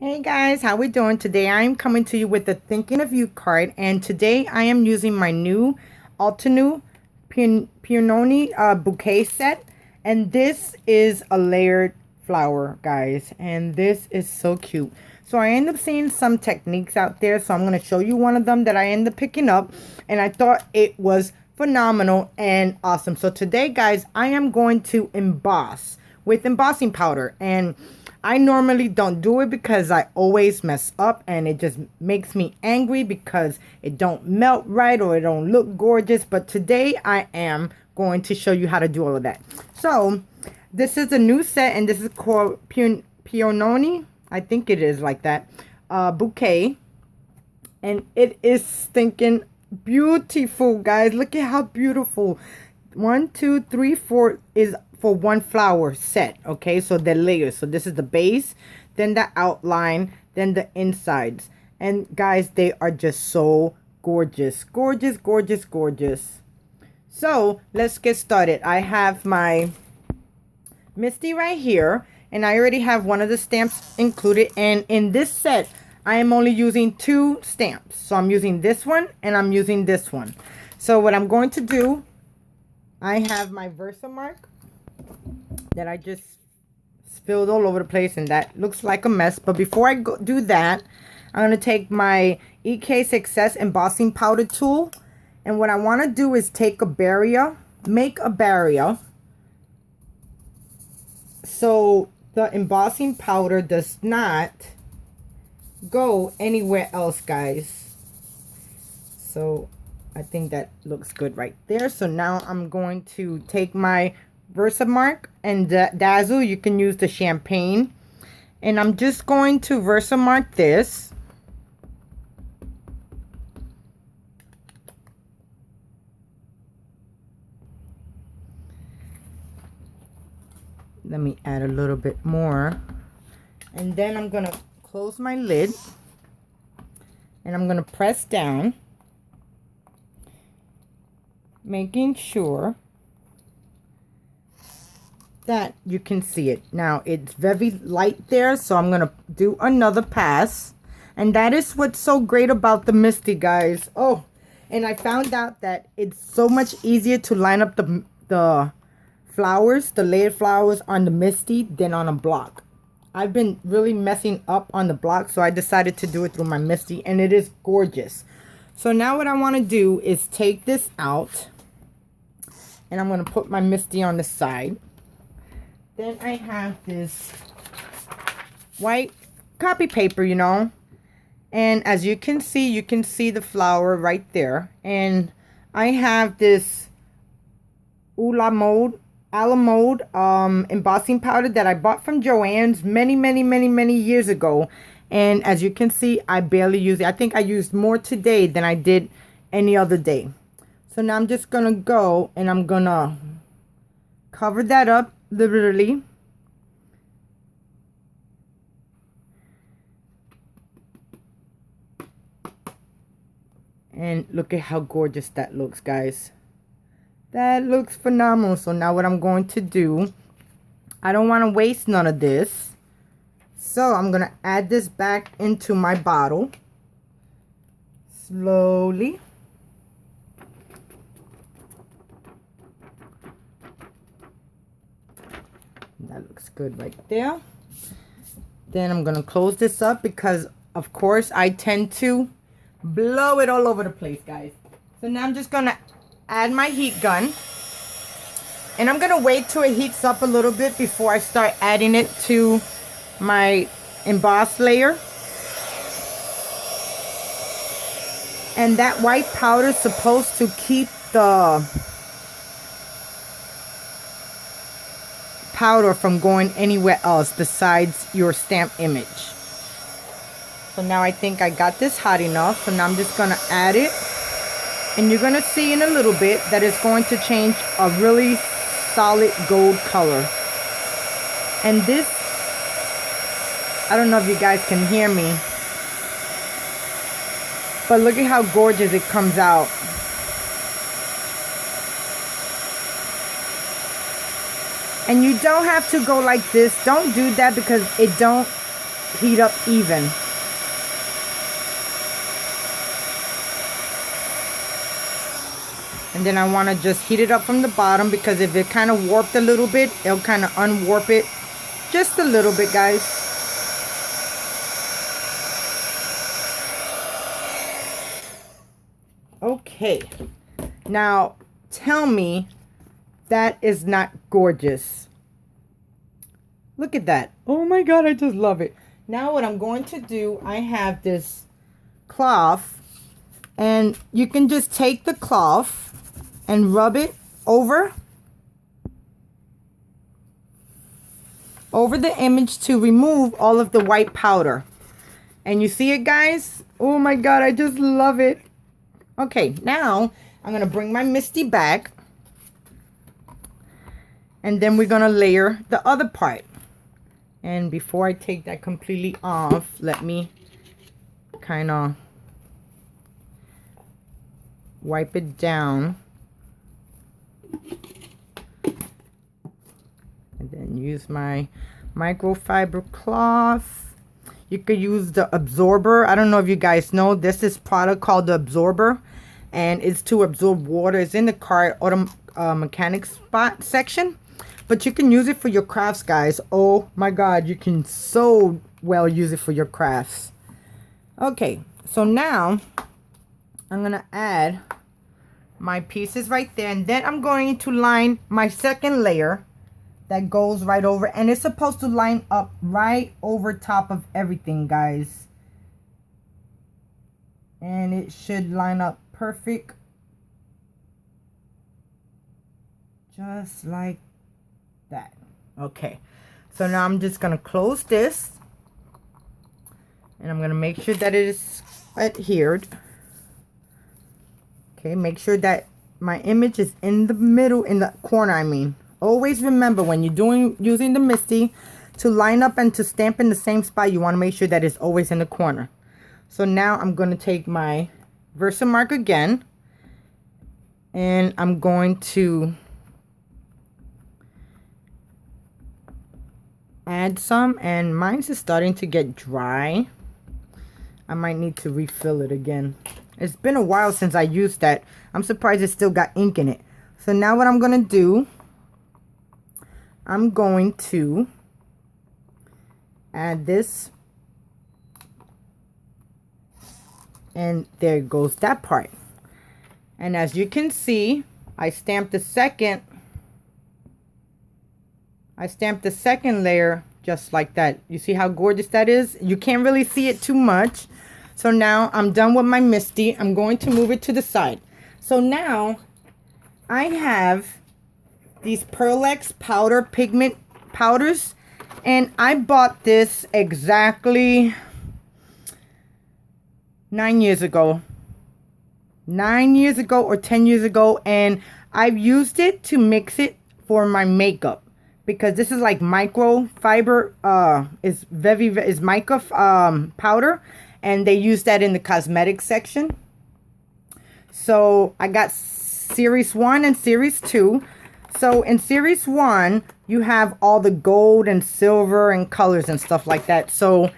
Hey guys, how we doing today? I am coming to you with the Thinking of You card, and today I am using my new ALTENEW Peony Bouquet set, and this is a layered flower, guys, and this is so cute. So I end up seeing some techniques out there, so I'm going to show you one of them that I ended up picking up, and I thought it was phenomenal and awesome. So today, guys, I am going to emboss with embossing powder, and I normally don't do it because I always mess up and it just makes me angry because it don't melt right or it don't look gorgeous. But today I am going to show you how to do all of that. So this is a new set, and this is called Peony. I think it is like that. Bouquet. And it is stinking beautiful, guys. Look at how beautiful. 1, 2, 3, 4 is for one flower set. Okay, so the layers. So this is the base, then the outline, then the insides. And guys, they are just so gorgeous. Gorgeous, gorgeous, gorgeous. So let's get started. I have my Misty right here, and I already have one of the stamps included. And in this set, I am only using 2 stamps. So I'm using this one and I'm using this one. So what I'm going to do, I have my Versamark that I just spilled all over the place, and that looks like a mess. But before I do that, I'm going to take my EK Success embossing powder tool, and what I want to do is take a barrier, make a barrier so the embossing powder does not go anywhere else, guys. So I think that looks good right there. So now I'm going to take my Versamark and Dazzle. You can use the champagne, and I'm just going to Versamark this. Let me add a little bit more, and then I'm gonna close my lid, and I'm gonna press down, making sure that you can see it. Now it's very light there, so I'm gonna do another pass, and that is what's so great about the Misty, guys. Oh, and I found out that it's so much easier to line up the flowers, the layered flowers on the Misty than on a block. I've been really messing up on the block, so I decided to do it through my Misty, and it is gorgeous. So now what I want to do is take this out, and I'm going to put my Misty on the side. Then I have this white copy paper, you know, and as you can see the flower right there. And I have this a la mode embossing powder that I bought from Joann's many years ago. And as you can see, I barely use it. I think I used more today than I did any other day. So now I'm just gonna go and I'm gonna cover that up liberally. And look at how gorgeous that looks, guys. That looks phenomenal. So now what I'm going to do, I don't want to waste none of this. So I'm going to add this back into my bottle. Slowly. That looks good right there. Then I'm going to close this up because, of course, I tend to blow it all over the place, guys. So now I'm just going to add my heat gun. And I'm going to wait till it heats up a little bit before I start adding it to my emboss layer. And that white powder is supposed to keep the powder from going anywhere else besides your stamp image. So now I think I got this hot enough. So now I'm just going to add it. And you're going to see in a little bit that it's going to change a really solid gold color. And this, I don't know if you guys can hear me, but look at how gorgeous it comes out. And you don't have to go like this. Don't do that because it don't heat up even. And then I want to just heat it up from the bottom, because if it kind of warped a little bit, it'll kind of unwarp it just a little bit, guys. Okay, now tell me that is not gorgeous. Look at that. Oh my God, I just love it. Now what I'm going to do, I have this cloth, and you can just take the cloth and rub it over the image to remove all of the white powder. And you see it, guys? Oh my God, I just love it. Okay, now I'm gonna bring my Misty back, and then we're gonna layer the other part. And before I take that completely off, let me kind of wipe it down. And then use my microfiber cloth. You could use the absorber. I don't know if you guys know, this is product called the absorber, and it's to absorb water. It's in the cart auto mechanics spot section, but you can use it for your crafts, guys. Oh my God, you can so well use it for your crafts. Okay, so now I'm gonna add my pieces right there, and then I'm going to line my second layer that goes right over, and it's supposed to line up right over top of everything, guys, and it should line up perfect, just like that. Okay, so now I'm just gonna close this, and I'm gonna make sure that it is adhered. Okay, make sure that my image is in the middle, in the corner, I mean. Always remember, when you're using the Misty, to line up and to stamp in the same spot, you want to make sure that it's always in the corner. So now I'm going to take my Versamark again, and I'm going to add some, and mine's is starting to get dry. I might need to refill it again. It's been a while since I used that. I'm surprised it still got ink in it. So now what I'm going to do, I'm going to add this. And there goes that part. And as you can see, I stamped the second layer just like that. You see how gorgeous that is? You can't really see it too much. So now I'm done with my Misty. I'm going to move it to the side. So now I have these Pearl-X powder pigment powders, and I bought this exactly 9 years ago. 9 years ago or 10 years ago, and I've used it to mix it for my makeup, because this is like microfiber, is mica powder, and they use that in the cosmetics section. So I got series 1 and series 2. So in series 1, you have all the gold and silver and colors and stuff like that. So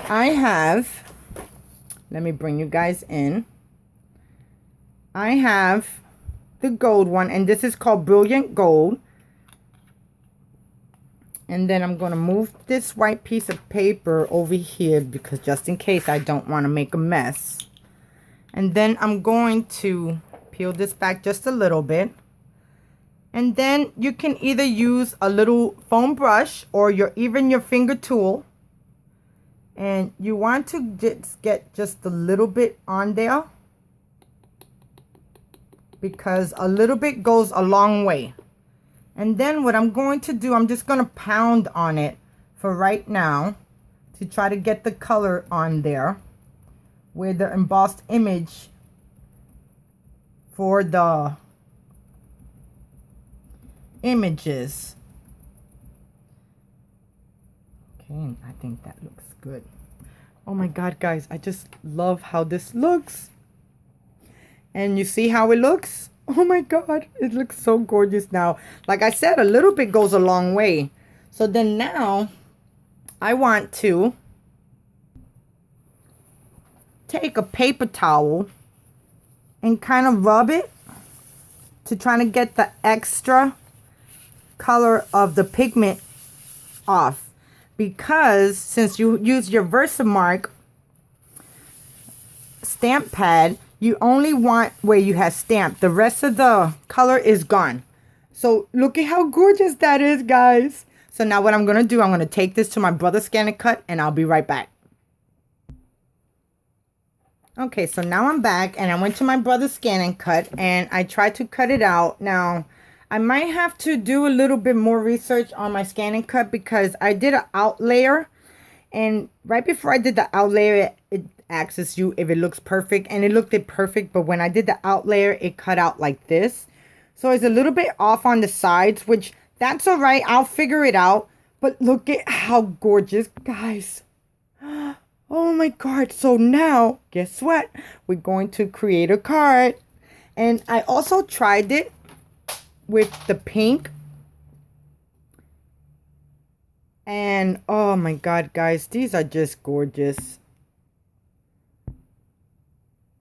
I have, let me bring you guys in. I have the gold one, and this is called Brilliant Gold. And then I'm going to move this white piece of paper over here, because just in case I don't want to make a mess. And then I'm going to peel this back just a little bit. And then you can either use a little foam brush or even your finger tool. And you want to just get just a little bit on there, because a little bit goes a long way. And then what I'm going to do, I'm just going to pound on it for right now to try to get the color on there where the embossed image for the images. Okay, I think that looks good. Oh my God, guys, I just love how this looks. And you see how it looks? Oh my God, it looks so gorgeous now. Like I said, a little bit goes a long way. So then now I want to take a paper towel and kind of rub it to try to get the extra color of the pigment off, because since you use your Versamark stamp pad, you only want where you have stamped. The rest of the color is gone. So look at how gorgeous that is, guys. So now what I'm going to do, I'm going to take this to my brother Scan and Cut, and I'll be right back. Okay, so now I'm back, and I went to my brother's Scan and Cut, and I tried to cut it out. Now, I might have to do a little bit more research on my Scan and Cut, because I did an out layer, and right before I did the out layer, it asks you if it looks perfect, and it looked perfect, but when I did the out layer, it cut out like this. So it's a little bit off on the sides, which that's all right. I'll figure it out. But look at how gorgeous, guys. Oh my God. So now, guess what? We're going to create a card. And I also tried it with the pink. And oh my God, guys, these are just gorgeous.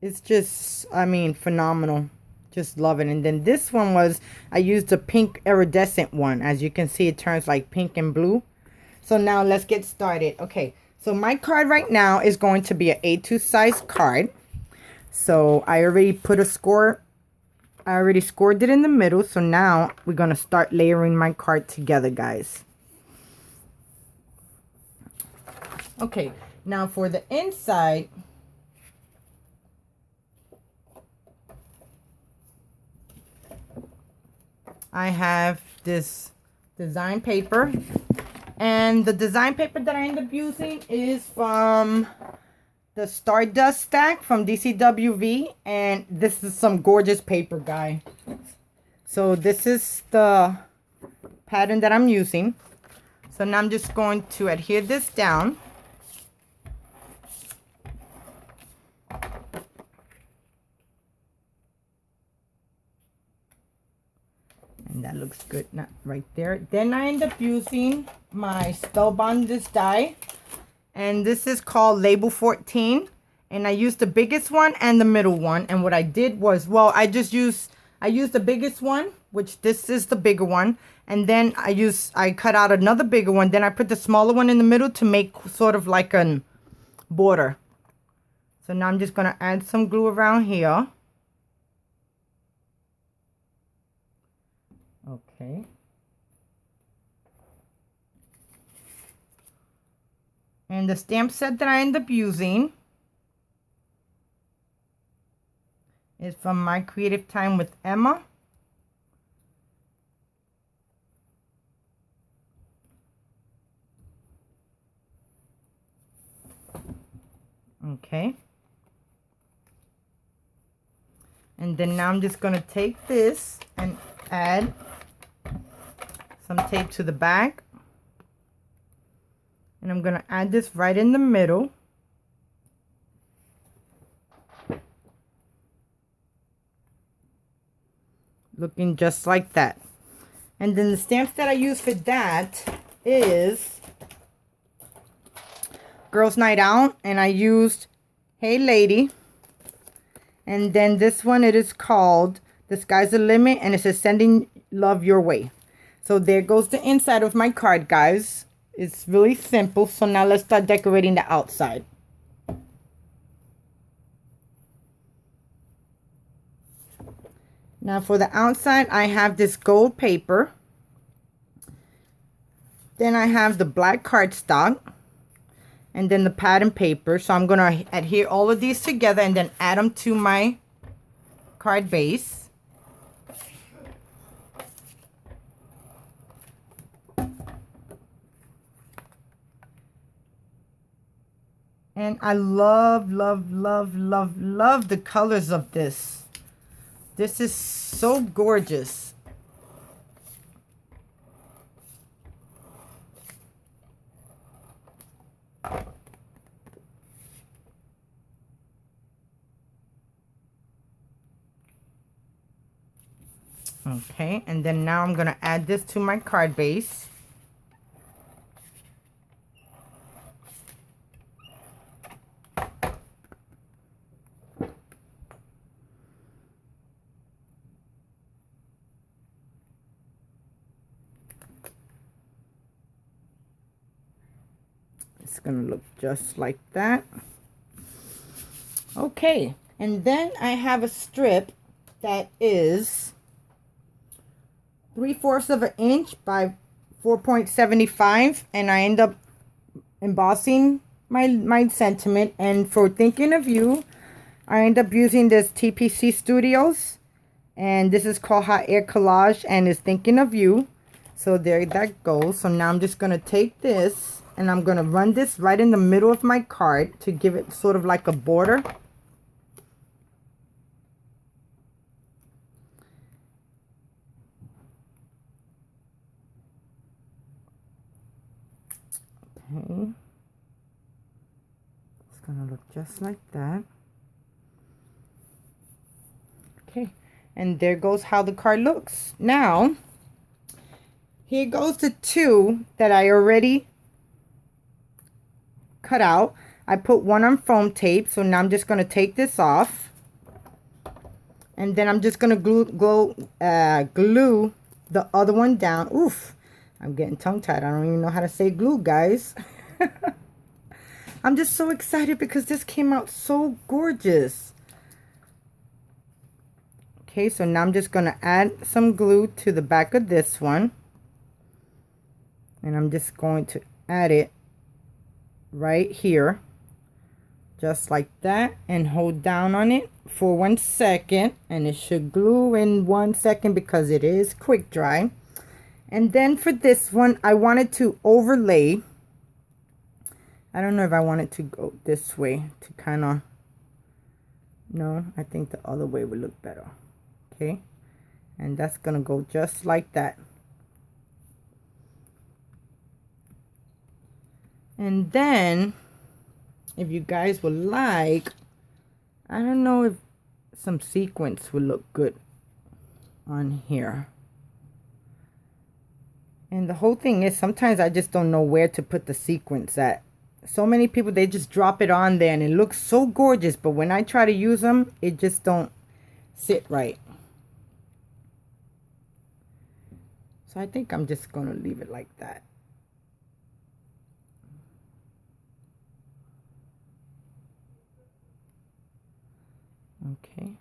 It's just, I mean, phenomenal. Just love it. And then this one was, I used the pink iridescent one. As you can see, it turns like pink and blue. So now let's get started. Okay, so my card right now is going to be an A2 size card. So I already put a score. I already scored it in the middle. So now we're going to start layering my card together, guys. Okay, now for the inside, I have this design paper, and the design paper that I end up using is from the Stardust stack from DCWV, and this is some gorgeous paper, guy. So this is the pattern that I'm using. So now I'm just going to adhere this down. And that looks good right there. Then I end up using my Spellbinders die. And this is called Label 14. And I used the biggest one and the middle one. And what I did was, well, I used the biggest one, which this is the bigger one. And then I cut out another bigger one. Then I put the smaller one in the middle to make sort of like a border. So now I'm just going to add some glue around here. Okay. And the stamp set that I end up using is from My Creative Time with Emma. Okay. And then now I'm just going to take this and add some tape to the back. And I'm going to add this right in the middle. Looking just like that. And then the stamps that I use for that is Girls Night Out. And I used Hey Lady. And then this one, it is called The Sky's the Limit. And it says Sending Love Your Way. So there goes the inside of my card, guys. It's really simple. So now let's start decorating the outside. Now for the outside, I have this gold paper. Then I have the black cardstock. And then the pattern paper. So I'm going to adhere all of these together and then add them to my card base. And I love, love, love, love, love the colors of this. This is so gorgeous. Okay, and then now I'm going to add this to my card base. It's gonna look just like that. Okay, and then I have a strip that is 3/4 of an inch by 4.75, and I end up embossing my sentiment. And for thinking of you, I end up using this TPC Studios, and this is called Hot Air Collage, and is thinking of you. So there that goes. So now I'm just gonna take this and I'm gonna run this right in the middle of my card to give it sort of like a border. Okay, it's gonna look just like that. Okay, and there goes how the card looks. Now here goes the two that I already cut out. I put one on foam tape, so now I'm just gonna take this off, and then I'm just gonna glue the other one down. Oof, I'm getting tongue-tied. I don't even know how to say glue, guys. I'm just so excited because this came out so gorgeous. Okay, so now I'm just gonna add some glue to the back of this one, and I'm just going to add it right here, just like that, and hold down on it for 1 second, and it should glue in 1 second because it is quick dry. And then for this one, I wanted to overlay. I don't know if I want it to go this way to kind of, no, I think the other way would look better. Okay, and that's gonna go just like that. And then if you guys would like, I don't know if some sequins would look good on here. And the whole thing is, sometimes I just don't know where to put the sequins at. So many people, they just drop it on there and it looks so gorgeous, but when I try to use them, it just don't sit right. So I think I'm just gonna leave it like that. Okay,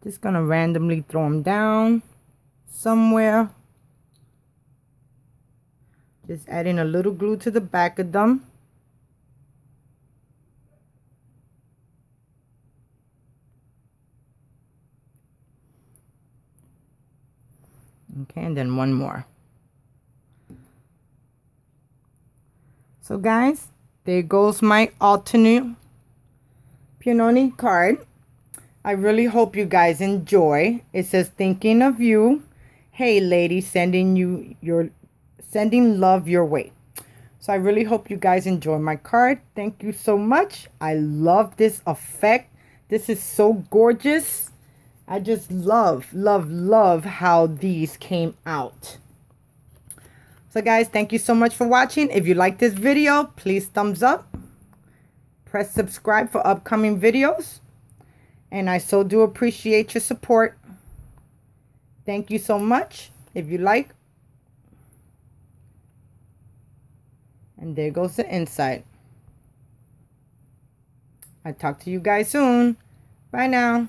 just gonna randomly throw them down somewhere. Just adding a little glue to the back of them. Okay, and then one more. So guys, there goes my ALTENEW Peony card. I really hope you guys enjoy. It says thinking of you. Hey lady, sending love your way. So I really hope you guys enjoy my card. Thank you so much. I love this effect. This is so gorgeous. I just love how these came out. So guys, thank you so much for watching. If you like this video, please thumbs up. Press subscribe for upcoming videos. And I so do appreciate your support. Thank you so much. If you like. And there goes the inside. I'll talk to you guys soon. Bye now.